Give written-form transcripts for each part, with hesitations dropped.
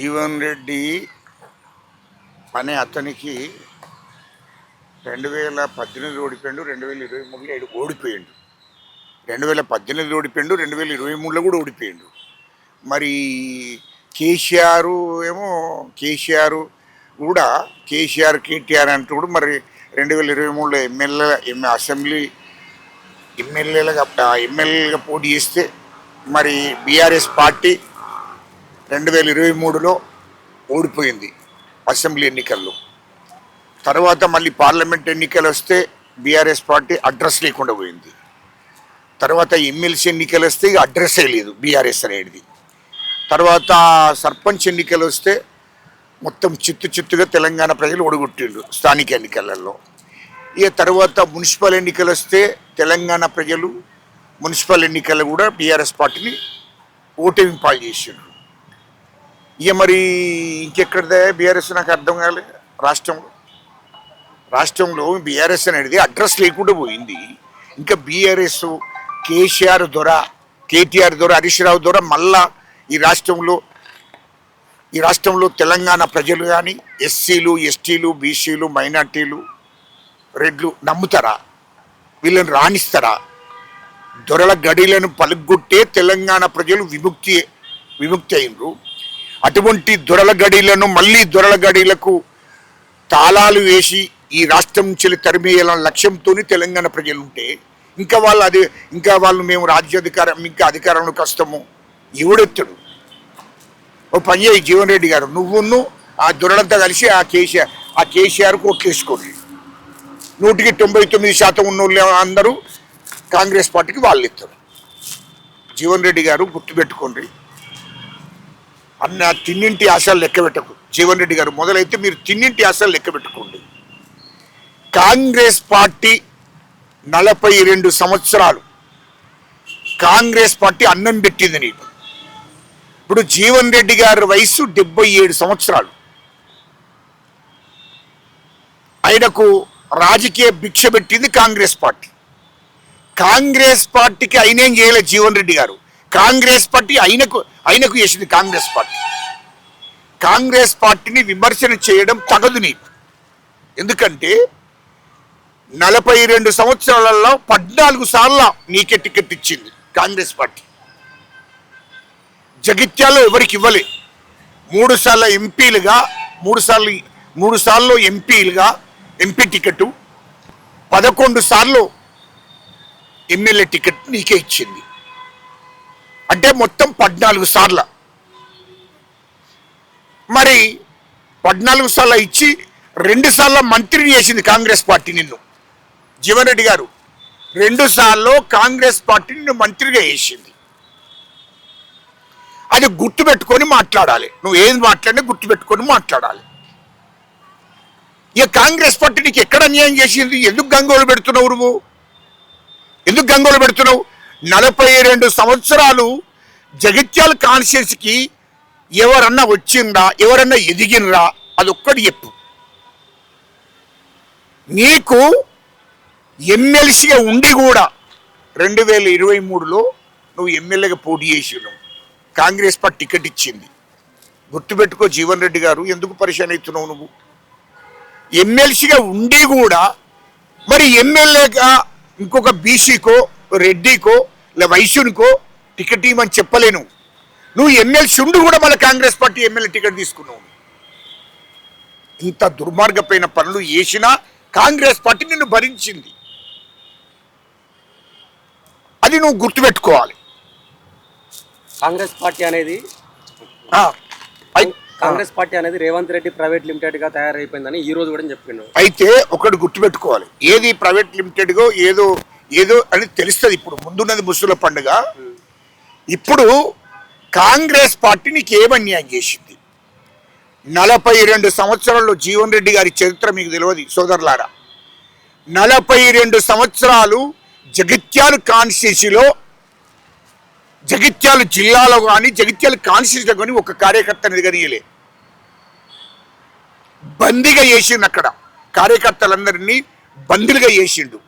జీవన్ రెడ్డి అనే అతనికి 2018 ఓడిపోయాడు, 2023లో ఓడిపోయాడు. 2018 ఓడిపోయాడు, 2023లో కూడా ఓడిపోయాడు. మరి కేసీఆర్ ఏమో కేటీఆర్ అంటూ మరి 2023లో ఎమ్మెల్యేలుగా పోటీ చేస్తే మరి బీఆర్ఎస్ పార్టీ 2023లో ఓడిపోయింది అసెంబ్లీ ఎన్నికల్లో. తర్వాత మళ్ళీ పార్లమెంట్ ఎన్నికలు వస్తే బీఆర్ఎస్ పార్టీ అడ్రస్ లేకుండా పోయింది. తర్వాత ఎమ్మెల్సీ ఎన్నికలు వస్తే ఇక అడ్రస్సే లేదు బీఆర్ఎస్ అనేది. తర్వాత సర్పంచ్ ఎన్నికలు వస్తే మొత్తం చిత్తుగా తెలంగాణ ప్రజలు ఓడగొట్టిండు స్థానిక ఎన్నికలలో. ఇక తర్వాత మున్సిపల్ ఎన్నికలు వస్తే తెలంగాణ ప్రజలు మున్సిపల్ ఎన్నికలు కూడా బీఆర్ఎస్ పార్టీని ఓటమి పాలు చేసిండ్రు. ఇక మరి ఇంకెక్కడిదే బీఆర్ఎస్ నాకు అర్థం కాలేదు. రాష్ట్రంలో బీఆర్ఎస్ అనేది అడ్రస్ లేకుండా పోయింది. ఇంకా బీఆర్ఎస్ కేటీఆర్ ద్వారా హరీష్ రావు ద్వారా మళ్ళా ఈ రాష్ట్రంలో తెలంగాణ ప్రజలు కానీ ఎస్సీలు, ఎస్టీలు, బీసీలు, మైనార్టీలు, రెడ్లు నమ్ముతారా? వీళ్ళని రాణిస్తారా? దొరల గడిలను పలుగొట్టే తెలంగాణ ప్రజలు విముక్తి అయినరు. అటువంటి దొరల గడిలను మళ్ళీ దొరల గడిలకు తాళాలు వేసి ఈ రాష్ట్రం నుంచి తరిమేయాలన్న లక్ష్యంతో తెలంగాణ ప్రజలు ఉంటే ఇంకా వాళ్ళు మేము అధికారంలోకి వస్తాము ఎవడెత్తాడు? ఓ పని చేయి జీవన్ రెడ్డి గారు, నువ్వును ఆ దొరలంతా కలిసి ఆ కేసీఆర్కు ఓట్లేసుకోండి. 99% ఉన్న వాళ్ళు అందరూ కాంగ్రెస్ పార్టీకి వాళ్ళు ఇస్తారు. జీవన్ రెడ్డి గారు గుర్తుపెట్టుకోండి, అన్న తిన్నింటి ఆశలు లెక్క పెట్టకు. జీవన్ రెడ్డి గారు మొదలైతే మీరు తిన్నింటి ఆశలు లెక్క పెట్టుకోండి. కాంగ్రెస్ పార్టీ 42 సంవత్సరాలు కాంగ్రెస్ పార్టీ అన్నం పెట్టింది నీకు. ఇప్పుడు జీవన్ రెడ్డి గారి వయసు 77 సంవత్సరాలు. ఆయనకు రాజకీయ భిక్ష పెట్టింది కాంగ్రెస్ పార్టీ. కాంగ్రెస్ పార్టీకి ఆయనేం చేయలేదు జీవన్ రెడ్డి గారు. కాంగ్రెస్ పార్టీ ఆయనకు చేసింది. కాంగ్రెస్ పార్టీని విమర్శన చేయడం తగదు నీకు. ఎందుకంటే 42 సంవత్సరాలలో 14 సార్లు నీకే టికెట్ ఇచ్చింది కాంగ్రెస్ పార్టీ. జగిత్యాల్లో ఎవరికి ఇవ్వలే. 3 సార్లు ఎంపీలుగా ఎంపీ టికెట్, 11 సార్లు ఎమ్మెల్యే టికెట్ నీకే ఇచ్చింది. అంటే మొత్తం 14 సార్లు. మరి 14 సార్లు ఇచ్చి 2 సార్లు మంత్రిని చేసింది కాంగ్రెస్ పార్టీ నిన్ను. జీవన్ రెడ్డి గారు 2 సార్లు కాంగ్రెస్ పార్టీ నిన్ను మంత్రిగా చేసింది. అది గుర్తుపెట్టుకొని మాట్లాడాలి. నువ్వు ఏది మాట్లాడినా గుర్తుపెట్టుకొని మాట్లాడాలి. ఇక కాంగ్రెస్ పార్టీ నీకు ఎక్కడ అన్యాయం చేసింది? ఎందుకు గంగోలు పెడుతున్నావు నువ్వు? 42 సంవత్సరాలు జగిత్యాల కాన్స్టిట్యున్సీకి ఎవరన్నా వచ్చిందా? ఎవరన్నా ఎదిగినరా? అదొక్కటి చెప్పు. నీకు ఎమ్మెల్సీగా ఉండి కూడా 2023లో నువ్వు ఎమ్మెల్యేగా పోటీ చేసినావు. కాంగ్రెస్ పార్టీ టికెట్ ఇచ్చింది. గుర్తుపెట్టుకో జీవన్ రెడ్డి గారు, ఎందుకు పరిశాన్ అవుతున్నావు నువ్వు? ఎమ్మెల్సీగా ఉండి కూడా మరి ఎమ్మెల్యేగా ఇంకొక బీసీకో, రెడ్డికో, లేదా వైశ్యునికో టికెట్ ఇవ్వమని చెప్పలేను. నువ్వు ఎమ్మెల్సీ ఉండి కూడా మళ్ళీ కాంగ్రెస్ పార్టీ ఎమ్మెల్యే టికెట్ తీసుకున్నావు. ఇంత దుర్మార్గమైన పనులు చేసినా కాంగ్రెస్ పార్టీ నిన్ను భరించింది. అది నువ్వు గుర్తుపెట్టుకోవాలి. కాంగ్రెస్ పార్టీ అనేది రేవంత్ రెడ్డి ప్రైవేట్ లిమిటెడ్ గా తయారైపోయిందని ఈ రోజు కూడా చెప్పిండు. అయితే ఒకటి గుర్తుపెట్టుకోవాలి, ఏది ప్రైవేట్ లిమిటెడ్గో ఏదో అని తెలుస్తుంది. ఇప్పుడు ముందున్నది ముస్లింల పండుగ. ఇప్పుడు కాంగ్రెస్ పార్టీ నీకు ఏమన్యాయం చేసింది? 42 సంవత్సరాల్లో జీవన్ రెడ్డి గారి చరిత్ర మీకు తెలియదు సోదరులారా. 42 సంవత్సరాలు జగిత్యాల కాన్స్టిట్యున్సీలో, జగిత్యాల జిల్లాలో కానీ జగిత్యాల కాన్స్టిట్యున్సీలో కానీ ఒక కార్యకర్తని ఎదగనీయలే. బందీగా చేసిండు. అక్కడ కార్యకర్తలందరినీ బందీలుగా చేసిండు.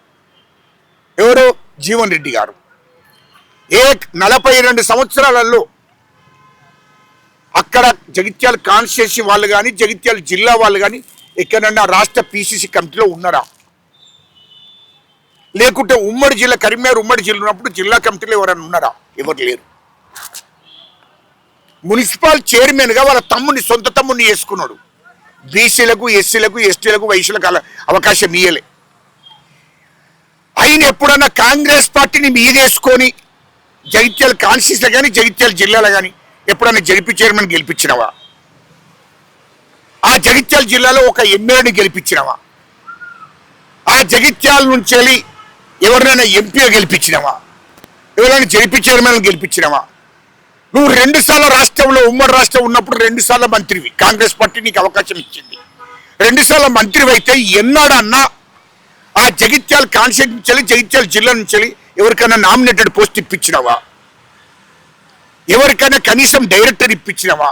ఎవరు? జీవన్ రెడ్డి గారు. 42 సంవత్సరాలలో అక్కడ జగిత్యాల కాన్స్టిట్యూన్సీ వాళ్ళు కానీ జగిత్యాల జిల్లా వాళ్ళు కానీ ఎక్కడన్నా రాష్ట్ర పిసిసి కమిటీలో ఉన్నారా? లేకుంటే ఉమ్మడి జిల్లా కరీంనగర్ ఉమ్మడి జిల్లా ఉన్నప్పుడు జిల్లా కమిటీలో ఎవరైనా ఉన్నారా? ఎవరు లేరు. మున్సిపల్ చైర్మన్గా వాళ్ళ తమ్ముడిని సొంత తమ్ముడిని చేసుకున్నాడు. బీసీలకు ఎస్సీలకు ఎస్టీలకు వైశ్యులకు అవకాశం ఇయ్యలే. ఆయన ఎప్పుడన్నా కాంగ్రెస్ పార్టీని మీదేసుకొని జగిత్యాల కాన్స్టిట్యూన్సీలో కానీ జగిత్యాల జిల్లాలో కానీ ఎప్పుడన్నా జడిపి చైర్మన్ గెలిపించినవా? ఆ జగిత్యాల జిల్లాలో ఒక ఎమ్మెల్యేని గెలిపించినవా? ఆ జగిత్యాల నుంచి వెళ్ళి ఎవరినైనా ఎంపీగా గెలిపించినవా? ఎవరైనా జడిపి చైర్మన్ గెలిపించినవా? నువ్వు 2 సార్లు రాష్ట్రంలో ఉమ్మడి రాష్ట్రం ఉన్నప్పుడు 2 సార్లు మంత్రివి. కాంగ్రెస్ పార్టీ నీకు అవకాశం ఇచ్చింది. 2 సార్లు మంత్రివి అయితే ఎన్నాడన్నా ఆ జగిత్యాల కాన్స్టిట్యూన్సీ నుంచి జగిత్యాల జిల్లా నుంచి ఎవరికైనా నామినేటెడ్ పోస్ట్ ఇప్పించినవా? ఎవరికైనా కనీసం డైరెక్టర్ ఇప్పించినవా?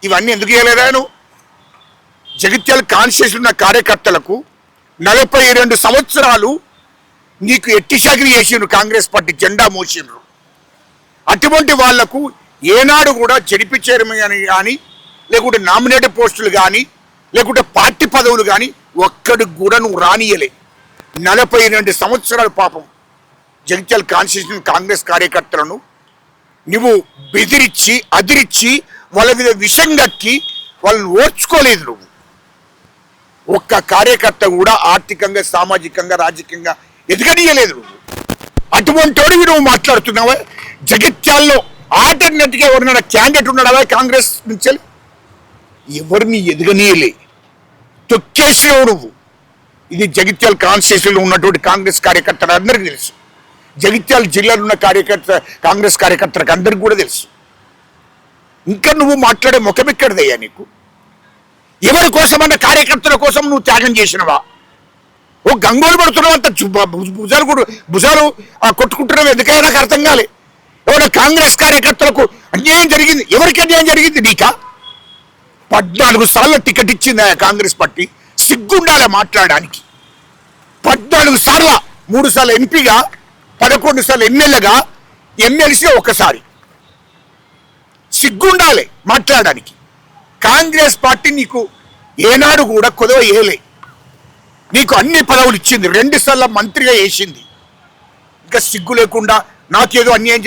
ఇవన్నీ ఎందుకు చేయలేదా? నువ్వు జగిత్యాల కాన్స్టిట్యూన్సీ ఉన్న కార్యకర్తలకు 42 సంవత్సరాలు నీకు ఎట్టి సాగిరి చేసిండ్రు. కాంగ్రెస్ పార్టీ జెండా మోసిండ్రు. అటువంటి వాళ్లకు ఏనాడు కూడా జడిపి చైర్మన్ కానీ లేకుంటే నామినేటెడ్ పోస్టులు కానీ లేకుంటే పార్టీ పదవులు కానీ ఒక్కడికి కూడా నువ్వు రానియలే. 42 సంవత్సరాలు పాపం జగిత్యాల కాన్స్టిట్యూన్సీ కాంగ్రెస్ కార్యకర్తలను నువ్వు బెదిరించి అదిరించి వాళ్ళ మీద విషం కక్కి వాళ్ళని ఓర్చుకోలేదు. నువ్వు ఒక్క కార్యకర్త కూడా ఆర్థికంగా సామాజికంగా రాజకీయంగా ఎదగనీయలేదు. నువ్వు అటువంటి నువ్వు మాట్లాడుతున్నావా? జగిత్యాల్లో ఆల్టర్నేట్గా ఎవరినైనా క్యాండిడేట్ ఉన్నాడా కాంగ్రెస్ నుంచి? ఎవరిని ఎదగనీయలే, తొక్కేసినావు నువ్వు. ఇది జగిత్యాల కాన్స్టిట్యూన్సీలో ఉన్నటువంటి కాంగ్రెస్ కార్యకర్తలు అందరికీ తెలుసు. జగిత్యాల జిల్లాలో ఉన్న కాంగ్రెస్ కార్యకర్తలకు అందరికీ కూడా తెలుసు. ఇంకా నువ్వు మాట్లాడే ముఖం ఎక్కడదయ్యా నీకు? ఎవరి కోసమన్నా కార్యకర్తల కోసం నువ్వు త్యాగం చేసినవా? ఓ గంగోలు పడుతున్నావు అంత భుజాలు కొట్టుకుంటున్నావు. ఎందుకైనా నాకు అర్థం కాలే. ఎవరైనా కాంగ్రెస్ కార్యకర్తలకు అన్యాయం జరిగింది. ఎవరికి అన్యాయం జరిగింది? నీకా? 14 సార్లు టికెట్ ఇచ్చింది కాంగ్రెస్ పార్టీ. సిగ్గుండాలే మాట్లాడడానికి. 14 సార్లు, 3 సార్లు ఎంపీగా, 11 సార్లు ఎమ్మెల్యేగా, ఎమ్మెల్సీగా ఒకసారి. సిగ్గుండాలి మాట్లాడడానికి. కాంగ్రెస్ పార్టీ నీకు ఏనాడు కూడా కొదవ ఏలే. నీకు అన్ని పదవులు ఇచ్చింది. 2 సార్లు మంత్రిగా వేసింది. ఇంకా సిగ్గు లేకుండా నాకేదో అన్యాయం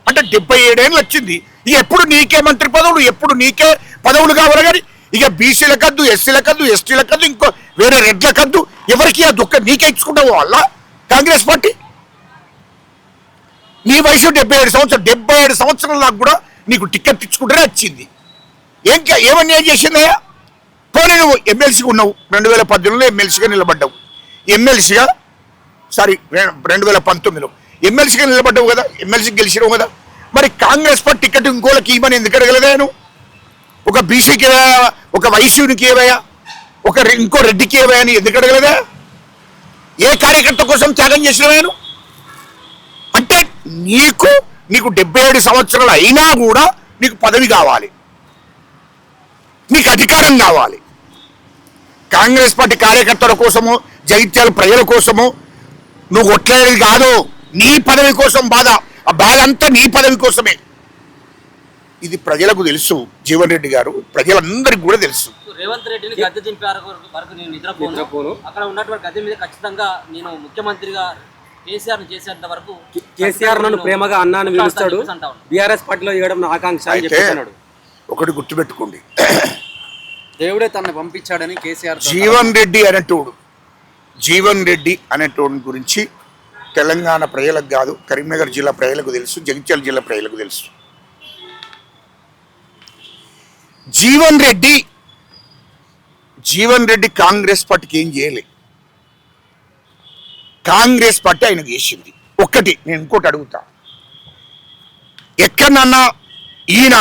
అంటే 77 ఏళ్ళు వచ్చింది. ఇక ఎప్పుడు నీకే మంత్రి పదవులు, ఎప్పుడు నీకే పదవులు కావాలి. కానీ ఇక బీసీలకద్దు, ఎస్సీలకద్దు, ఎస్టీలకద్దు, ఇంకో వేరే రెడ్లకద్దు, ఎవరికి ఆ దుఃఖం నీకే ఇచ్చుకుంటావు వాళ్ళ కాంగ్రెస్ పార్టీ. నీ వయసు 77 సంవత్సరాలు. 77 సంవత్సరాలు నాకు కూడా నీకు టికెట్ ఇచ్చుకుంటేనే వచ్చింది. ఏమన్యాయం చేసిందయ్యా? పోనీ నువ్వు ఎమ్మెల్సీగా ఉన్నావు. 2018లో ఎమ్మెల్సీగా నిలబడ్డావు. ఎమ్మెల్సీగా 2019లో ఎమ్మెల్సీగా నిలబడ్డావు కదా, ఎమ్మెల్సీకి గెలిచినావు కదా. మరి కాంగ్రెస్ పార్టీ టికెట్ ఇంకోళ్ళకి ఇవ్వని ఎందుకు అడగలేదా? నువ్వు ఒక బీసీకి ఏవయా, ఒక వైసీకి ఏవయా, ఇంకో రెడ్డికి ఏవయా అని ఎందుకు అడగలేదా? ఏ కార్యకర్త కోసం త్యాగం చేసినవాను? అంటే నీకు 77 సంవత్సరాలు అయినా కూడా నీకు పదవి కావాలి, నీకు అధికారం కావాలి. కాంగ్రెస్ పార్టీ కార్యకర్తల కోసము, జగిత్యాల ప్రజల కోసము నువ్వు కొట్లాడేది కాదు. నీ పదవి కోసం బాధ. ఆ బాధ అంతా నీ పదవి కోసమే. ఇది ప్రజలకు తెలుసు. జీవన్ రెడ్డి గారు ప్రజలందరికీ కూడా తెలుసు. రేవంత్ రెడ్డిని గద్దె దింపే వరకు నేను నిద్రపోను. అక్కడ ఉన్నటువంటి గద్దె మీద ఖచ్చితంగా నేను ముఖ్యమంత్రిగా కేసీఆర్ చేసేంత వరకు కేసీఆర్ నన్ను ప్రేమగా అన్నాను పిలుస్తాడు. బీఆర్ఎస్ పార్టీలో చేయడం ఆకాంక్ష అని చెప్పాడు. ఒకటి గుర్తుపెట్టుకోండి, దేవుడే తనని పంపించాడని కేసీఆర్. జీవన్ రెడ్డి అనేటోడి గురించి తెలంగాణ ప్రజలకు కాదు, కరీంనగర్ జిల్లా ప్రజలకు తెలుసు, జగిత్యాల జిల్లా ప్రజలకు తెలుసు. జీవన్ రెడ్డి కాంగ్రెస్ పార్టీకి ఏం చేయలే. కాంగ్రెస్ పార్టీ ఆయనకు చేసింది ఒక్కటి. నేను ఇంకోటి అడుగుతా, ఎక్కడన్నా ఈయన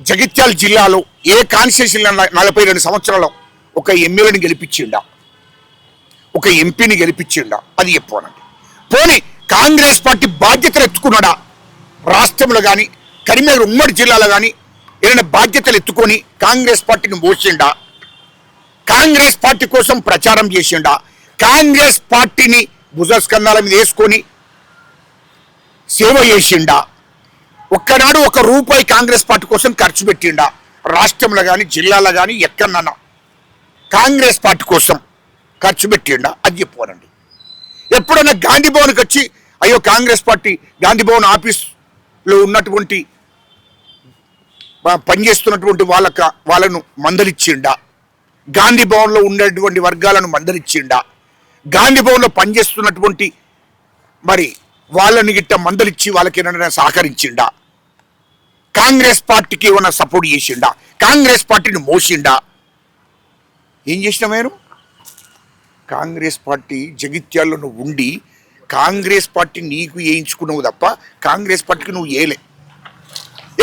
జగిత్యాల జిల్లాలో ఏ కాన్స్టిట్యూన్సీలో 42 సంవత్సరాలు ఒక ఎమ్మెల్యేని గెలిపించిండా, ఒక ఎంపీని గెలిపించిండా? అది చెప్పానండి. పోనీ కాంగ్రెస్ పార్టీ బాధ్యతలు ఎత్తుకున్నాడా? రాష్ట్రంలో కానీ కరీంనగర్ ఉమ్మడి జిల్లాలో కానీ ఏదైనా బాధ్యతలు ఎత్తుకొని కాంగ్రెస్ పార్టీని మోసిండా? కాంగ్రెస్ పార్టీ కోసం ప్రచారం చేసిండా? కాంగ్రెస్ పార్టీని భుజస్కంధాల మీద వేసుకొని సేవ చేసిండా? ఒక్కనాడు ఒక రూపాయి కాంగ్రెస్ పార్టీ కోసం ఖర్చు పెట్టిండా? రాష్ట్రంలో కానీ జిల్లాలో కానీ ఎక్కడన్నా కాంగ్రెస్ పార్టీ కోసం ఖర్చు పెట్టిండా? అది చెప్పుకోనండి. ఎప్పుడైనా గాంధీ భవన్కి వచ్చి అయ్యో కాంగ్రెస్ పార్టీ గాంధీ భవన్ ఆఫీస్లో ఉన్నటువంటి పనిచేస్తున్నటువంటి వాళ్ళను మందలిచ్చిండా? గాంధీ భవన్లో ఉండేటువంటి వర్గాలను మందలిచ్చిండా? గాంధీ భవన్లో పనిచేస్తున్నటువంటి మరి వాళ్ళని గిట్ట మందలిచ్చి వాళ్ళకి ఏమైనా సహకరించిండా? కాంగ్రెస్ పార్టీకి ఏమైనా సపోర్ట్ చేసిండా? కాంగ్రెస్ పార్టీని మోసిండా? ఏం చేసినా నేను కాంగ్రెస్ పార్టీ జగిత్యాల్లో నువ్వు ఉండి కాంగ్రెస్ పార్టీ నీకు వేయించుకున్నావు తప్ప కాంగ్రెస్ పార్టీకి నువ్వు ఏలే.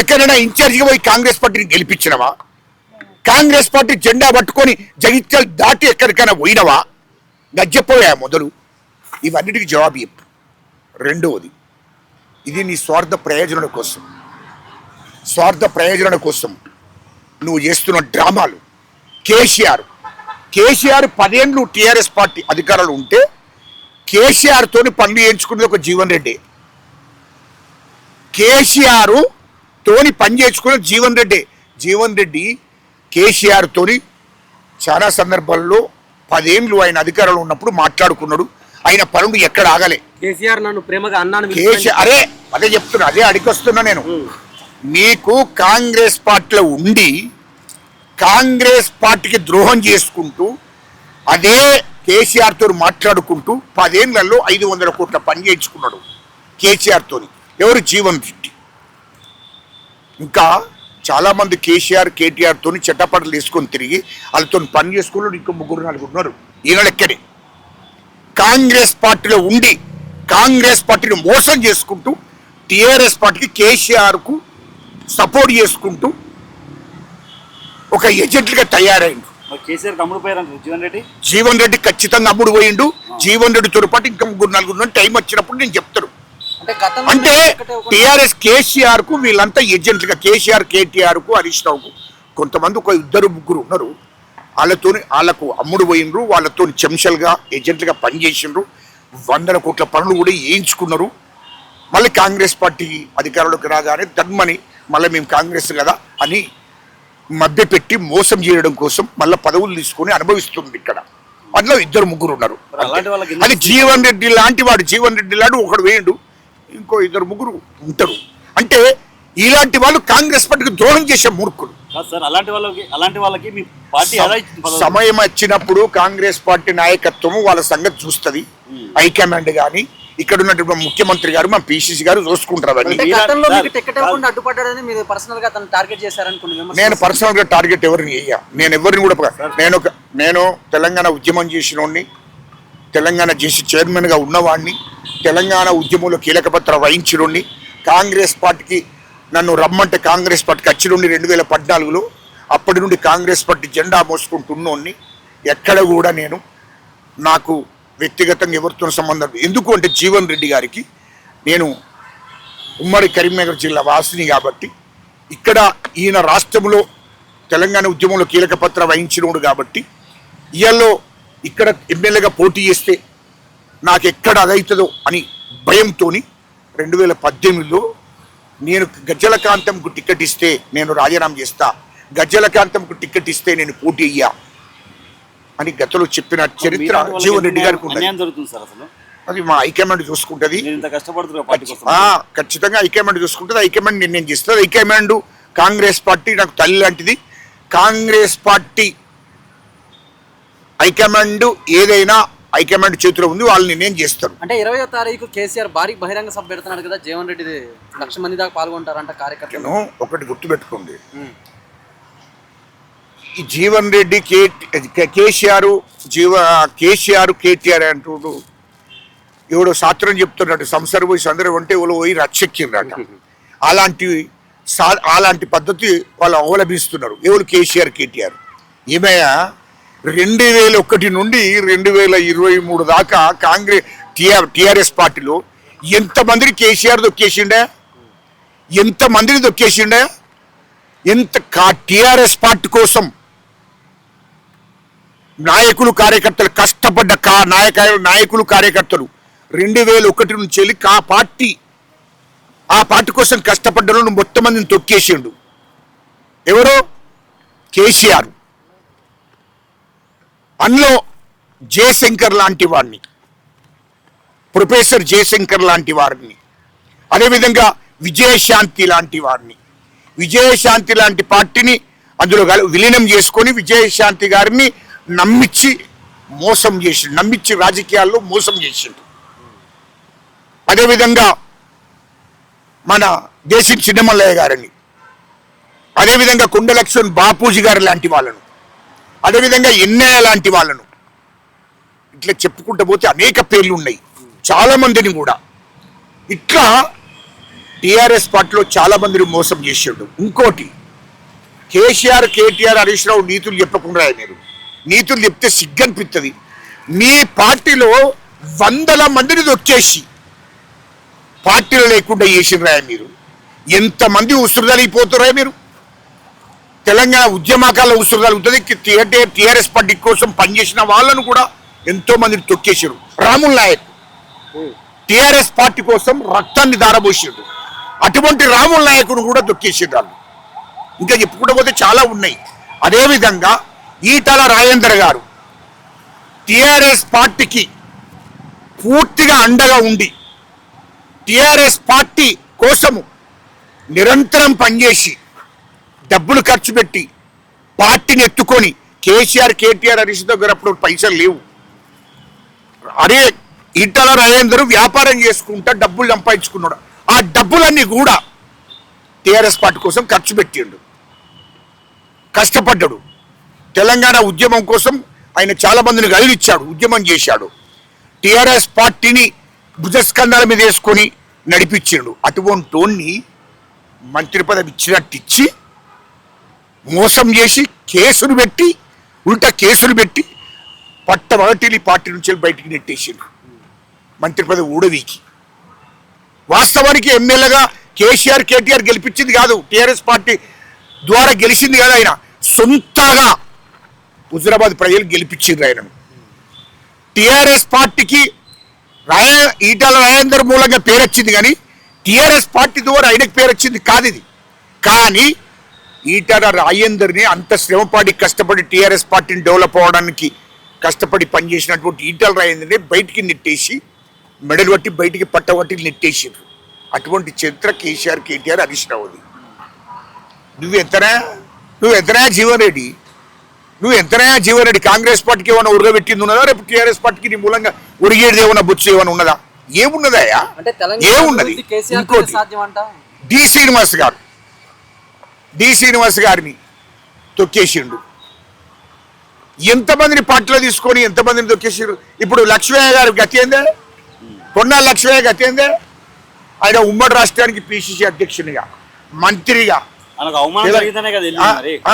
ఎక్కడైనా ఇన్ఛార్జిగా పోయి కాంగ్రెస్ పార్టీని గెలిపించినవా? కాంగ్రెస్ పార్టీ జెండా పట్టుకొని జగిత్యాలు దాటి ఎక్కడికైనా పోయినవా? గజ్జపోయా మొదలు. ఇవన్నిటికీ జవాబు చెప్పు. రెండవది, ఇది నీ స్వార్థ ప్రయోజనాల కోసం, స్వార్థ ప్రయోజనాల కోసం నువ్వు చేస్తున్న డ్రామాలు. కేసీఆర్ 10 ఏళ్ళు టీఆర్ఎస్ పార్టీ అధికారాలు ఉంటే కేసీఆర్ తోని పనులు చేయించుకున్నది ఒక జీవన్ రెడ్డి. కేసీఆర్ తోని పని చేయించుకున్న జీవన్ రెడ్డి కేసీఆర్ తోని చాలా సందర్భాల్లో 10 ఏళ్ళు ఆయన అధికారంలో ఉన్నప్పుడు మాట్లాడుకున్నాడు. ఆయన పనులు ఎక్కడ ఆగలే. కేసీఆర్ నన్ను ప్రేమగా అన్నాను. అరే అదే చెప్తున్నా, అదే అడిగొస్తున్నా నేను. నీకు కాంగ్రెస్ పార్టీలో ఉండి కాంగ్రెస్ పార్టీకి ద్రోహం చేసుకుంటూ అదే కేసీఆర్ తో మాట్లాడుకుంటూ 10 ఏళ్లలో 500 కోట్ల పని చేయించుకున్నాడు కేసీఆర్ తోని. ఎవరు? జీవన్ రెడ్డి. ఇంకా చాలా మంది కేటీఆర్ తోని చెట్టపట్టలు తీసుకొని తిరిగి వాళ్ళతో పని చేసుకున్నాడు. ఇంకో 3-4 ఉన్నారు ఈయన లెక్కనే. కాంగ్రెస్ పార్టీలో ఉండి కాంగ్రెస్ పార్టీని మోసం చేసుకుంటూ టీఆర్ఎస్ పార్టీకి కేసీఆర్కు సపోర్ట్ చేసుకుంటూ ఒక ఏజెంట్గా తయారైండు. జీవన్ రెడ్డి ఖచ్చితంగా అమ్ముడు పోయిండు. జీవన్ రెడ్డితో పాటు ఇంకా 3-4 టైం వచ్చినప్పుడు నేను చెప్తాను. అంటే టీఆర్ఎస్ కేసీఆర్ కు వీళ్ళంతా ఏజెంట్లుగా, కేసీఆర్ కేటీఆర్ కు హరీష్ రావుకు కొంతమంది ఒక 2-3 ఉన్నారు. వాళ్ళకు అమ్ముడు పోయినరు. వాళ్ళతో చెంచల్గా ఏజెంట్లుగా పనిచేసిండ్రు. 100 కోట్ల పనులు కూడా వేయించుకున్నారు. మళ్ళీ కాంగ్రెస్ పార్టీ అధికారంలోకి రాగానే ధర్మని మళ్ళీ మేము కాంగ్రెస్ కదా అని మభ్యపెట్టి మోసం చేయడం కోసం మళ్ళీ పదవులు తీసుకొని అనుభవిస్తుంది ఇక్కడ. అందులో 2-3 ఉన్నారు. అది జీవన్ రెడ్డి లాంటి వాడు. జీవన్ రెడ్డి లాంటి ఒకడు వేయండు, ఇంకో 2-3 ఉంటారు. అంటే ఇలాంటి వాళ్ళు కాంగ్రెస్ పార్టీకి ద్రోహం చేసే మూర్ఖులు. అలాంటి వాళ్ళకి మీ పార్టీ సమయం వచ్చినప్పుడు కాంగ్రెస్ పార్టీ నాయకత్వము వాళ్ళ సంగతి చూస్తుంది. హైకమాండ్ కానీ ఇక్కడ ఉన్నటువంటి ముఖ్యమంత్రి గారు, మా పిసిసి గారు చూసుకుంటారు. నేను పర్సనల్ గా టార్గెట్ ఎవరిని వేయ. నేను ఎవరిని కూడా నేను తెలంగాణ ఉద్యమం చేసినోడిని, తెలంగాణ చేసి చైర్మన్ గా ఉన్నవాడిని, తెలంగాణ ఉద్యమంలో కీలక పాత్ర వహించినోడిని. కాంగ్రెస్ పార్టీకి నన్ను రమ్మంటే కాంగ్రెస్ పార్టీకి వచ్చినోడిని 2014లో. అప్పటి నుండి కాంగ్రెస్ పార్టీ జెండా మోసుకుంటున్నోడిని. ఎక్కడ కూడా నేను నాకు వ్యక్తిగతంగా ఎవరితో సంబంధం. ఎందుకు అంటే జీవన్ రెడ్డి గారికి నేను ఉమ్మడి కరీంనగర్ జిల్లా వాసిని కాబట్టి, ఇక్కడ ఈయన రాష్ట్రంలో తెలంగాణ ఉద్యమంలో కీలక పాత్ర వహించినోడు కాబట్టి, ఇయాల్లో ఇక్కడ ఎమ్మెల్యేగా పోటీ చేస్తే నాకు ఎక్కడ అదవుతుందో అని భయంతో 2018లో నేను గజ్జలకాంతంకు టికెట్ ఇస్తే నేను రాజీనామా చేస్తా, గజ్జలకాంతంకు టికెట్ ఇస్తే నేను పోటీ అయ్యా అని గతంలో చెప్పిన చరిత్ర జీవన్ రెడ్డి గారికి ఉంది. అది మా హైకమాండ్ చూసుకుంటుంది. ఖచ్చితంగా హైకమాండ్ చూసుకుంటుంది. హైకమాండ్ నిర్ణయం చేస్తుంది. హైకమాండ్ కాంగ్రెస్ పార్టీ నాకు తల్లి లాంటిది. కాంగ్రెస్ పార్టీ హైకమాండ్ ఏదైనా హైకమాండ్ చేతిలో ఉంది, వాళ్ళు నిర్ణయం చేస్తారు. అంటే 20వ తారీఖు కేసీఆర్ భారీ బహిరంగ సభ పెడుతున్నాడు కదా, జీవన్ రెడ్డి 1,00,000 మంది దాకా పాల్గొంటారంట కార్యకర్తలు. ఒకటి గుర్తుపెట్టుకోండి, ఈ జీవన్ రెడ్డి కేసీఆర్ కేటీఆర్ అంటూ ఎవడో శాస్త్రం చెప్తున్నాడు. సంసారం పోయి సందర్భం అంటే ఎవరో పోయి రక్షెక్కిండ్రట. అలాంటి పద్ధతి వాళ్ళు అవలంబిస్తున్నారు. ఎవరు? కేసీఆర్ కేటీఆర్. ఏమయ్యా 2001 నుండి 2023 దాకా టీఆర్ఎస్ పార్టీలో ఎంతమందిని కేసీఆర్ దొక్కేసిండా? ఎంతమందిని దొక్కేసిండా? టీఆర్ఎస్ పార్టీ కోసం నాయకులు కార్యకర్తలు కష్టపడ్డ నాయకులు కార్యకర్తలు 2001 నుంచి వెళ్ళి పార్టీ ఆ పార్టీ కోసం కష్టపడ్డను మొత్తం మందిని తొక్కేసిండు. ఎవరో కేసీఆర్, అందులో జయశంకర్ లాంటి వాడిని, ప్రొఫెసర్ జయశంకర్ లాంటి వారిని, అదేవిధంగా విజయశాంతి లాంటి వారిని, విజయశాంతి లాంటి పార్టీని అందులో విలీనం చేసుకొని విజయశాంతి గారిని నమ్మించి మోసం చేసిండు, నమ్మించి రాజకీయాల్లో మోసం చేసిండు. అదేవిధంగా మన దేశం చిన్నమల్లయ్య గారిని, అదేవిధంగా కొండలక్ష్మణ్ బాపూజీ గారు లాంటి వాళ్ళను, అదేవిధంగా ఎన్నయ్య లాంటి వాళ్ళను, ఇట్లా చెప్పుకుంటూ పోతే అనేక పేర్లు ఉన్నాయి, చాలా మందిని కూడా. ఇట్లా టిఆర్ఎస్ పార్టీలో చాలా మందిని మోసం చేసాడు. ఇంకోటి, కేసీఆర్, కేటీఆర్, హరీష్ రావు నీతులు చెప్పకుండా మీరు నీతులు చెప్తే సిగ్గనిపిస్తుంది. మీ పార్టీలో 100 మందిని దొక్కేసి పార్టీలు లేకుండా చేసినరా మీరు. ఎంతమంది ఉసురుదలిగిపోతారా మీరు. తెలంగాణ ఉద్యమకాల ఉసురుదలుగుతుంది. టిఆర్ఎస్ పార్టీ కోసం పనిచేసిన వాళ్ళను కూడా ఎంతో మందిని తొక్కేసారు. రాముల్ నాయక్ టిఆర్ఎస్ పార్టీ కోసం రక్తాన్ని దారబోసాడు. అటువంటి రాముల్ నాయకును కూడా తొక్కేసారు వాళ్ళు. ఇంకా చెప్పుకుంటూ పోతే చాలా ఉన్నాయి. అదేవిధంగా ఈటల రాజేందర్ గారు టిఆర్ఎస్ పార్టీకి పూర్తిగా అండగా ఉండి టిఆర్ఎస్ పార్టీ కోసము నిరంతరం పనిచేసి డబ్బులు ఖర్చు పెట్టి పార్టీని ఎత్తుకొని కేసీఆర్, కేటీఆర్, హరీష్ దగ్గర అప్పుడు పైసలు లేవు. అరే ఈటల రాజేందర్ వ్యాపారం చేసుకుంటా డబ్బులు సంపాదించుకున్నాడు. ఆ డబ్బులన్నీ కూడా టిఆర్ఎస్ పార్టీ కోసం ఖర్చు పెట్టిండు, కష్టపడ్డాడు. తెలంగాణ ఉద్యమం కోసం ఆయన చాలా మందిని గదిలిచ్చాడు, ఉద్యమం చేశాడు. టిఆర్ఎస్ పార్టీని భుజస్కంధాల మీద వేసుకొని నడిపించాడు. అటువంటి మంత్రి పదవి ఇచ్చినట్టు ఇచ్చి మోసం చేసి కేసులు పెట్టి, ఉల్టా కేసులు పెట్టి పట్టమొదటి పార్టీ నుంచి బయటికి నెట్టేసిండు. మంత్రి పదవి ఊడవీకి. వాస్తవానికి ఎమ్మెల్యేగా కేసీఆర్, కేటీఆర్ గెలిపించింది కాదు, టిఆర్ఎస్ పార్టీ ద్వారా గెలిచింది కాదు. ఆయన సొంతగా హుజురాబాద్ ప్రజలు గెలిపించింది ఆయనను. టిఆర్ఎస్ పార్టీకి ఈటల రాజేందర్ మూలంగా పేరు వచ్చింది, కానీ టిఆర్ఎస్ పార్టీ ద్వారా ఆయనకు పేరు వచ్చింది కాదు ఇది. కానీ ఈటల రాజేందర్ని అంత శ్రమపడి కష్టపడి టిఆర్ఎస్ పార్టీని డెవలప్ అవ్వడానికి కష్టపడి పనిచేసినటువంటి ఈటల రాజేందర్ని బయటికి నెట్టేసి, మెడలు పట్టి బయటికి పట్టబట్టి నెట్టేసారు. అటువంటి చరిత్ర కేసీఆర్, కేటీఆర్, హరీష్ రావుది. నువ్వు ఎంతనా జీవన్ రెడ్డి కాంగ్రెస్ పార్టీకి ఏమైనా ఉరగబెట్టింది ఉన్నదా? రేపు టీఆర్ఎస్ పార్టీకి నీ మూలంగా ఉరిగేది ఏమన్నా బుచ్చు ఏమైనా ఉన్నదా? ఏమున్నదా? ఏమున్నది? ఇంకోటి, డి శ్రీనివాస్ గారిని తొక్కేసిండు. ఎంతమందిని పార్టీలో తీసుకొని ఎంతమందిని తొక్కేసిండు. ఇప్పుడు లక్ష్మయ్య గారి గతి ఏందే? పొన్నాల లక్ష్మయ్య గతి ఏందే? ఆయన ఉమ్మడి రాష్ట్రానికి పిసిసి అధ్యక్షునిగా, మంత్రిగా,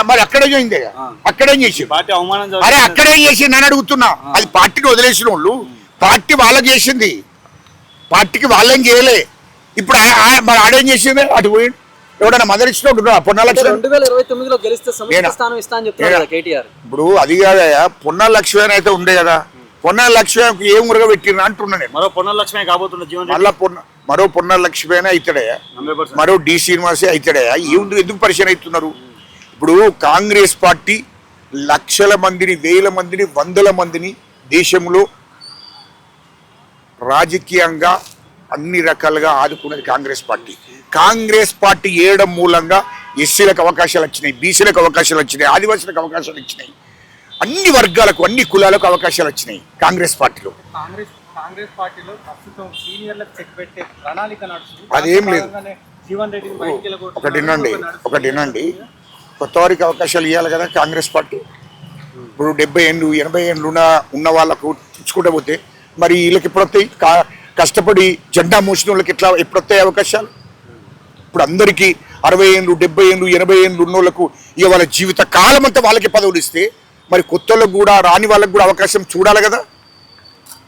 మరి అక్కడేం చేయిందే? అక్కడేం చేసి అరే అక్కడేం చేసింది అని అడుగుతున్నా. అది పార్టీని వదిలేసిన వాళ్ళు, పార్టీ వాళ్ళకి చేసింది, పార్టీకి వాళ్ళేం చేయలే. ఇప్పుడు మరి ఆడేం చేసింది? అటు పోయి ఎవడన్నా మదర్ ఇచ్చినట్టు పొన్నాల ఇప్పుడు అది కాదయా. పొన్నాల లక్ష్మీ అయితే ఉండే కదా, పొన్నాల లక్ష్మీకి ఏం ఉరగ పెట్టిన అంటున్నా నేను. మరో పొన్నాల లక్ష్మి కాబోతున్నా, మరో పొన్నాల లక్ష్మీ అయినా అవుతాడయా, మరో డి శ్రీనివాసే అవుతాడయా. ఎందుకు పరిచయం అవుతున్నారు? ఇప్పుడు కాంగ్రెస్ పార్టీ లక్షల మందిని, వేల మందిని, 100 మందిని దేశంలో రాజకీయంగా అన్ని రకాలుగా ఆదుకున్నది కాంగ్రెస్ పార్టీ. కాంగ్రెస్ పార్టీ ఏయడం మూలంగా ఎస్సీలకు అవకాశాలు వచ్చినాయి, బీసీలకు అవకాశాలు వచ్చినాయి, ఆదివాసీలకు అవకాశాలు వచ్చినాయి, అన్ని వర్గాలకు, అన్ని కులాలకు అవకాశాలు వచ్చినాయి కాంగ్రెస్ పార్టీలో. కాంగ్రెస్ పార్టీలో ప్రస్తుతం సీనియర్లకు చెక్ పెట్టే ప్రణాళిక నడుస్తుంది. అదేం లేదు. జీవన్ రెడ్డి ఒకటి వినండి, కొత్త వారికి అవకాశాలు ఇవ్వాలి కదా కాంగ్రెస్ పార్టీ. ఇప్పుడు 70 ఏళ్ళు 80 ఏళ్ళు ఉన్న వాళ్ళకు తెచ్చుకుంటూ పోతే మరి వీళ్ళకి ఎప్పుడు వస్తాయి? కష్టపడి జెండా మోసిన వాళ్ళకి ఎప్పుడు వస్తాయి అవకాశాలు? ఇప్పుడు అందరికీ 60 ఏళ్ళు 70 ఏళ్ళు 80 ఏళ్ళు ఉన్న వాళ్ళకు ఇక వాళ్ళ జీవిత కాలం అంతా వాళ్ళకి పదవులు ఇస్తే మరి కొత్త వాళ్ళకు కూడా, రాని వాళ్ళకు కూడా అవకాశం చూడాలి కదా.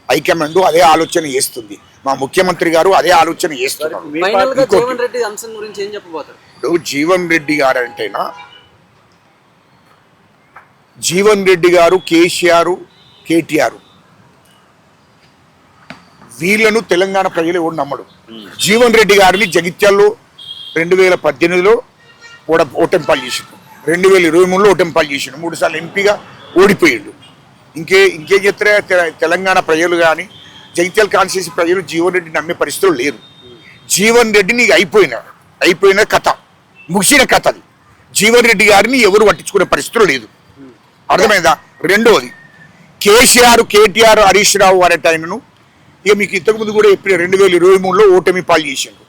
హైకమాండ్ అదే ఆలోచన చేస్తుంది, మా ముఖ్యమంత్రి గారు అదే ఆలోచన చేస్తున్నారు. ఇప్పుడు జీవన్ రెడ్డి గారు అంటేనా, జీవన్ రెడ్డి గారు, కేసీఆర్, కేటీఆర్ వీళ్ళను తెలంగాణ ప్రజలు ఎవరు నమ్మడు. జీవన్ రెడ్డి గారిని జగిత్యాల్లో 2018లో ఓటమి పాలు చేసిండు, 2023లో ఓటమి పాలు చేసిండు, 3 సార్లు ఎంపీగా ఓడిపోయిండు. ఇంకేం చెప్తారా తెలంగాణ ప్రజలు కానీ జగిత్యాల కాన్స్టిట్యూన్సీ ప్రజలు జీవన్ రెడ్డి నమ్మే పరిస్థితులు లేరు. జీవన్ రెడ్డిని అయిపోయిన కథ, ముగిసిన కథ అది. జీవన్ రెడ్డి గారిని ఎవరు పట్టించుకునే పరిస్థితులు లేదు. అర్థమైందా? రెండోది కేసీఆర్, కేటీఆర్, హరీష్ రావు అనే ఆయనను ఇక మీకు ఇంతకుముందు కూడా ఎప్పుడు 2023లో ఓటమి పాలు చేసిండు.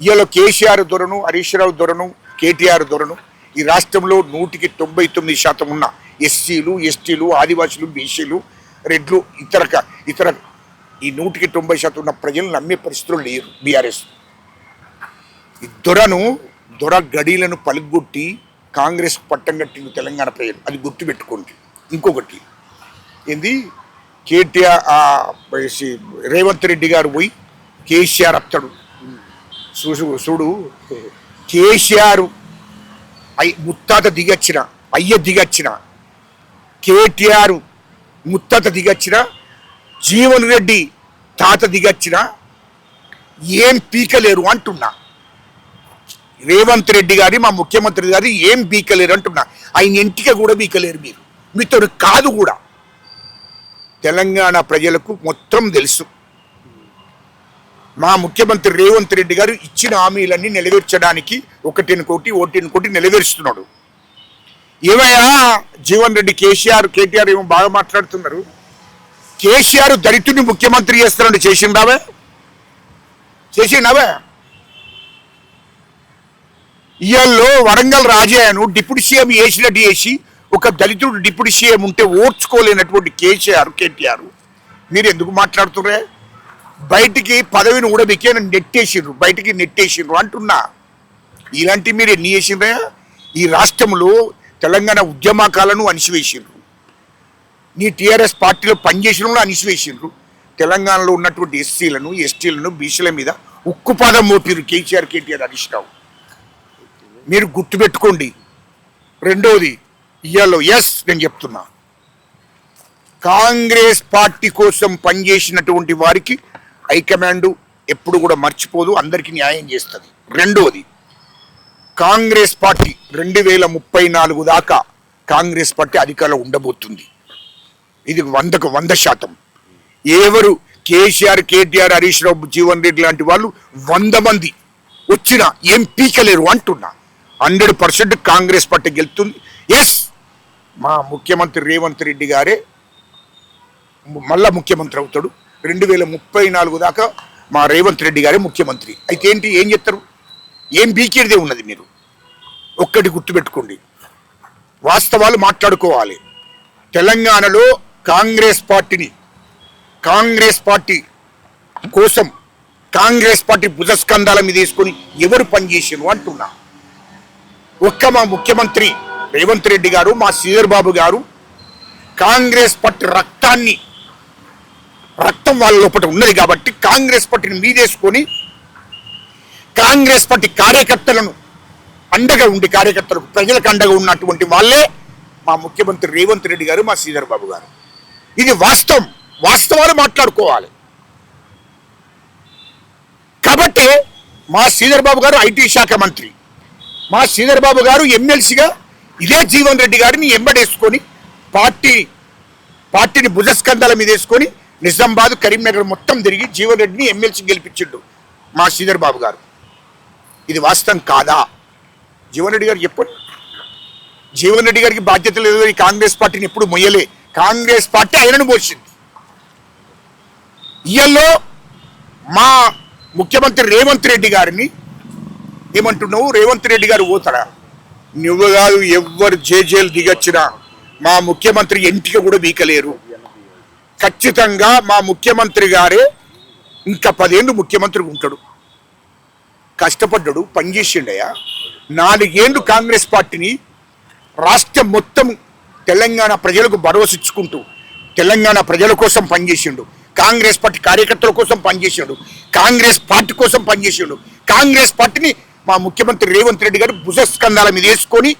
ఇవాళ కేసీఆర్ దొరను, హరీష్ రావు దొరను, కేటీఆర్ దొరను ఈ రాష్ట్రంలో 99% ఉన్న ఎస్సీలు, ఎస్టీలు, ఆదివాసులు, బీసీలు, రెడ్లు, ఇతర ఈ 190% ఉన్న ప్రజలు నమ్మే పరిస్థితులు లేరు. బీఆర్ఎస్ ఈ దొర గడీలను పలుగొట్టి కాంగ్రెస్ పట్టం కట్టిన తెలంగాణ ప్రజలు, అది గుర్తుపెట్టుకోండి. ఇంకొకటి ఏంది, కేటీఆర్ రేవంత్ రెడ్డి గారు పోయి కేసీఆర్ అత్తడు చూడు. కేసీఆర్ ముత్తాత దిగచ్చిన, అయ్య దిగచ్చిన, కేటీఆర్ ముత్తాత దిగచ్చిన, జీవన్ రెడ్డి తాత దిగచ్చిన ఏం పీకలేరు అంటున్నా. రేవంత్ రెడ్డి గారి, మా ముఖ్యమంత్రి గారి ఏం పీకలేరు అంటున్నా. ఆయన ఇంటికి కూడా పీకలేరు మీరు, మీతో కాదు కూడా. తెలంగాణ ప్రజలకు మొత్తం తెలుసు. మా ముఖ్యమంత్రి రేవంత్ రెడ్డి గారు ఇచ్చిన హామీలన్నీ నెరవేర్చడానికి ఒకటిని నెరవేరుస్తున్నాడు. ఏమయ్యా జీవన్ రెడ్డి, కేసీఆర్, కేటీఆర్ ఏమో బాగా మాట్లాడుతున్నారు. కేసీఆర్ దళితుడిని ముఖ్యమంత్రి చేస్తారని చేసిండావే? ఇయాల్లో వరంగల్ రాజయ్యను డిప్యూటీ సీఎం వేసినట్టు చేసి ఒక దళితుడు డిప్యూటీ సీఎం ఉంటే ఓర్చుకోలేనటువంటి కేసీఆర్, కేటీఆర్ మీరు ఎందుకు మాట్లాడుతుర్రే? బయటికి పదవిని ఊడబెక్కి బయటికి నెట్టేసిండ్రు అంటున్నా. ఇలాంటి మీరు ఎన్ని చేసిండ్రా? ఈ రాష్ట్రంలో తెలంగాణ ఉద్యమకాలను అణిసివేసిండ్రు, నీ టీఆర్ఎస్ పార్టీలో పనిచేసిన కూడా అణిసివేసిండ్రు. తెలంగాణలో ఉన్నటువంటి ఎస్సీలను, ఎస్టీలను, బీసీల మీద ఉక్కుపాదం మోపిరు కేసీఆర్, కేటీఆర్, హరీష్ రావు. మీరు గుర్తుపెట్టుకోండి. రెండోది ఇయాలో నేను చెప్తున్నా, కాంగ్రెస్ పార్టీ కోసం పనిచేసినటువంటి వారికి హైకమాండ్ ఎప్పుడు కూడా మర్చిపోదు, అందరికీ న్యాయం చేస్తుంది. రెండోది కాంగ్రెస్ పార్టీ 2034 దాకా కాంగ్రెస్ పార్టీ అధికారంలో ఉండబోతుంది. ఇది 100కు 100%. ఎవరు కేసీఆర్, కేటీఆర్, హరీష్ రావు, జీవన్ రెడ్డి లాంటి వాళ్ళు 100 మంది వచ్చినా ఏం పీకలేరు అంటున్నా. 100% కాంగ్రెస్ పార్టీ గెలుతుంది. మా ముఖ్యమంత్రి రేవంత్ రెడ్డి గారే మళ్ళా ముఖ్యమంత్రి అవుతాడు. 2034 దాకా మా రేవంత్ రెడ్డి గారే ముఖ్యమంత్రి. అయితే ఏం చెప్తారు? ఏం బీకేదే ఉన్నది? మీరు ఒక్కటి గుర్తుపెట్టుకోండి, వాస్తవాలు మాట్లాడుకోవాలి. తెలంగాణలో కాంగ్రెస్ పార్టీ కోసం కాంగ్రెస్ పార్టీ భుజస్కంధాల మీద తీసుకొని ఎవరు పనిచేసారు అంటున్నా. మా ముఖ్యమంత్రి రేవంత్ రెడ్డి గారు, మా శ్రీధర్ బాబు గారు కాంగ్రెస్ పార్టీ రక్తం వాళ్ళ లోపల ఉన్నది కాబట్టి కాంగ్రెస్ పార్టీని మీదేసుకొని కాంగ్రెస్ పార్టీ కార్యకర్తలకు ప్రజలకు అండగా ఉన్నటువంటి వాళ్ళే మా ముఖ్యమంత్రి రేవంత్ రెడ్డి గారు, మా శ్రీధర్ బాబు గారు. ఇది వాస్తవాలు మాట్లాడుకోవాలి. కాబట్టి మా శ్రీధర్ బాబు గారు ఐటీ శాఖ మంత్రి, మా శ్రీధర్ బాబు గారు ఎమ్మెల్సీగా ఇదే జీవన్ రెడ్డి గారిని ఎంబడేసుకొని పార్టీని భుజస్కంధాల మీద వేసుకొని నిజామాబాద్, కరీంనగర్ మొత్తం తిరిగి జీవన్ రెడ్డిని ఎమ్మెల్సీ గెలిపించిండు మా శ్రీధర్ బాబు గారు. ఇది వాస్తవం కాదా? జీవన్ రెడ్డి గారు చెప్పండి. జీవన్ రెడ్డి గారికి బాధ్యత లేదు, ఈ కాంగ్రెస్ పార్టీని ఎప్పుడు మొయ్యలే. కాంగ్రెస్ పార్టీ ఆయనను పోసింది. ఇయల్లో మా ముఖ్యమంత్రి రేవంత్ రెడ్డి గారిని ఏమంటున్నావు? రేవంత్ రెడ్డి గారు పోతాడా? నువ్వు కాదు, ఎవ్వరు జేజేలు దిగొచ్చినా మా ముఖ్యమంత్రి ఎంటిక కూడా బీకలేరు. ఖచ్చితంగా మా ముఖ్యమంత్రి గారే ఇంకా 10 ఏళ్ళు ముఖ్యమంత్రి ఉంటాడు. కష్టపడ్డాడు, పనిచేసిండయా. 4 ఏళ్ళు కాంగ్రెస్ పార్టీని రాష్ట్రం మొత్తం తెలంగాణ ప్రజలకు భరోసా ఇచ్చుకుంటూ తెలంగాణ ప్రజల కోసం పనిచేసిండు. కాంగ్రెస్ పార్టీ కార్యకర్తల కోసం పనిచేసిండు, కాంగ్రెస్ పార్టీ కోసం పనిచేసిండు. కాంగ్రెస్ పార్టీని మా ముఖ్యమంత్రి రేవంత్ రెడ్డి గారు భుజస్కంధాల మీద వేసుకొని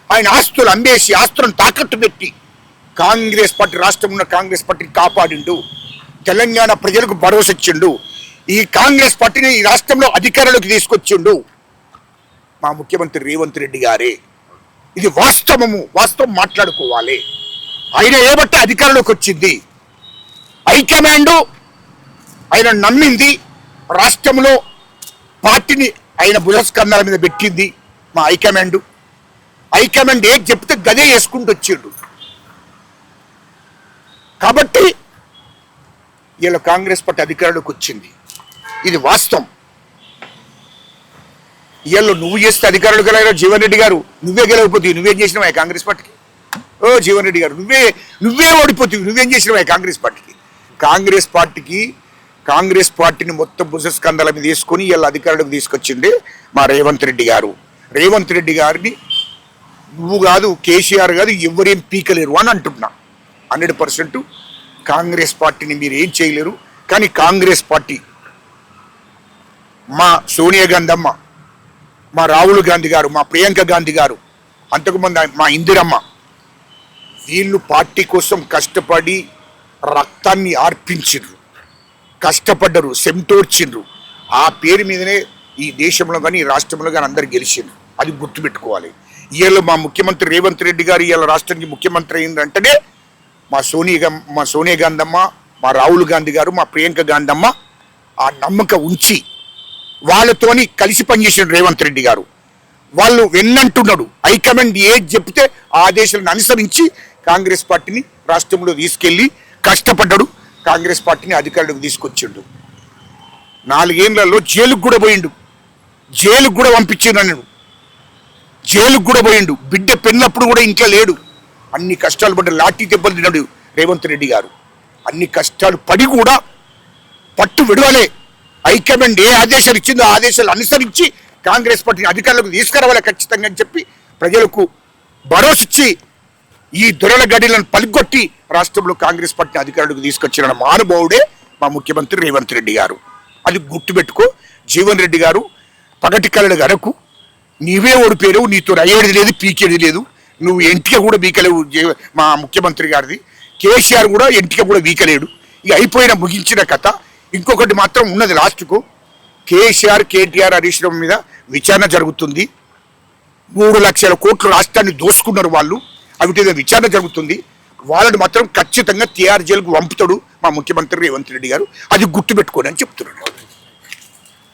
ఆయన ఆస్తులు అమ్మేసి, ఆస్తులను తాకట్టు పెట్టి కాంగ్రెస్ పార్టీ రాష్ట్రం ఉన్న కాంగ్రెస్ పార్టీని కాపాడిండు. తెలంగాణ ప్రజలకు భరోసా ఇచ్చిండు. ఈ కాంగ్రెస్ పార్టీని ఈ రాష్ట్రంలో అధికారంలోకి తీసుకొచ్చిండు మా ముఖ్యమంత్రి రేవంత్ రెడ్డి గారే. ఇది వాస్తవం మాట్లాడుకోవాలి. ఆయన ఏబట్టి అధికారంలోకి వచ్చింది, హైకమాండ్ ఆయన నమ్మింది, రాష్ట్రంలో పార్టీని ఆయన భుజస్కంధాల మీద పెట్టింది మా హైకమాండ్ ఏం చెప్తే గదే వేసుకుంటూ వచ్చిండు. కాబట్టి ఇలా కాంగ్రెస్ పార్టీ అధికారంలోకి వచ్చింది, ఇది వాస్తవం. ఇవాళ నువ్వు చేస్తే అధికారులు గెలవరా జీవన్ రెడ్డి గారు? నువ్వే గెలవకపోతే నువ్వేం చేసినావా కాంగ్రెస్ పార్టీకి? జీవన్ రెడ్డి గారు నువ్వే ఓడిపోతావు, నువ్వేం చేసినావా కాంగ్రెస్ పార్టీకి? కాంగ్రెస్ పార్టీని మొత్తం భుజస్కంధాల మీద తీసుకొని ఇలా అధికారులకు తీసుకొచ్చింది మా రేవంత్ రెడ్డి గారు. రేవంత్ రెడ్డి గారిని నువ్వు కాదు, కేసీఆర్ కాదు, ఎవరేం పీకలేరు అని అంటున్నా. 100% కాంగ్రెస్ పార్టీని మీరు ఏం చేయలేరు. కానీ కాంగ్రెస్ పార్టీ మా సోనియా గాంధీ అమ్మ, మా రాహుల్ గాంధీ గారు, మా ప్రియాంక గాంధీ గారు, అంతకుముందు మా ఇందిరమ్మ, వీళ్ళు పార్టీ కోసం కష్టపడి రక్తాన్ని ఆర్పించిండ్రు, కష్టపడ్డరు, సెంటోర్చిండ్రు. ఆ పేరు మీదనే ఈ దేశంలో కానీ ఈ రాష్ట్రంలో కానీ అందరు గెలిచిండ్రు. అది గుర్తుపెట్టుకోవాలి. ఇవాళ మా ముఖ్యమంత్రి రేవంత్ రెడ్డి గారు ఇవాళ రాష్ట్రానికి ముఖ్యమంత్రి అయిందంటేనే మా సోనియా గాంధీ అమ్మ, మా రాహుల్ గాంధీ గారు, మా ప్రియాంక గాంధీ అమ్మ ఆ నమ్మకం ఉంచి వాళ్ళతోని కలిసి పనిచేసిన రేవంత్ రెడ్డి గారు. వాళ్ళు వెన్నంటున్నాడు, హైకమాండ్ ఏది చెప్తే ఆ ఆదేశాలను అనుసరించి కాంగ్రెస్ పార్టీని రాష్ట్రంలో తీసుకెళ్లి కష్టపడ్డాడు, కాంగ్రెస్ పార్టీని అధికారులకు తీసుకొచ్చిండు. 4 ఏళ్లలో జైలుకు కూడా పోయిండు, జైలుకు కూడా పంపించిండు. నేను జైలుకు కూడా పోయిండు. బిడ్డ పెళ్ళప్పుడు కూడా ఇంట్లో లేడు. అన్ని కష్టాలు పడ్డ, లాఠీ దెబ్బలు తిన్నాడు రేవంత్ రెడ్డి గారు. అన్ని కష్టాలు పడి కూడా పట్టు విడవలే. హైకమాండ్ ఏ ఆదేశాలు ఇచ్చిందో ఆ ఆదేశాలు అనుసరించి కాంగ్రెస్ పార్టీని అధికారులకు తీసుకురావాలి ఖచ్చితంగా అని చెప్పి ప్రజలకు భరోసా ఇచ్చి ఈ దొరల గడిలను పలిగొట్టి రాష్ట్రంలో కాంగ్రెస్ పార్టీని అధికారులకు తీసుకొచ్చిన మహానుభావుడే మా ముఖ్యమంత్రి రేవంత్ రెడ్డి గారు. అది గుర్తుపెట్టుకో. జీవన్ రెడ్డి గారు పగటి కళల గరకు నీవే ఓడిపోయావు, నీతో అయ్యేది లేదు, పీకేది లేదు. నువ్వు ఎంటిక కూడా బీకలేవు మా ముఖ్యమంత్రి గారిది. కేసీఆర్ కూడా ఎంటిక కూడా బీకలేడు. ఇక అయిపోయిన ముగించిన కథ. ఇంకొకటి మాత్రం ఉన్నది లాస్ట్కు, కేసీఆర్, కేటీఆర్, హరీష్ రావు మీద విచారణ జరుగుతుంది. 3 లక్షల కోట్లు రాష్ట్రాన్ని దోసుకున్నారు వాళ్ళు. అవి విచారణ జరుగుతుంది. వాళ్ళని మాత్రం ఖచ్చితంగా TR జైలుకు పంపుతాడు మా ముఖ్యమంత్రి రేవంత్ రెడ్డి గారు. అది గుర్తుపెట్టుకోని అని చెప్తున్నాడు.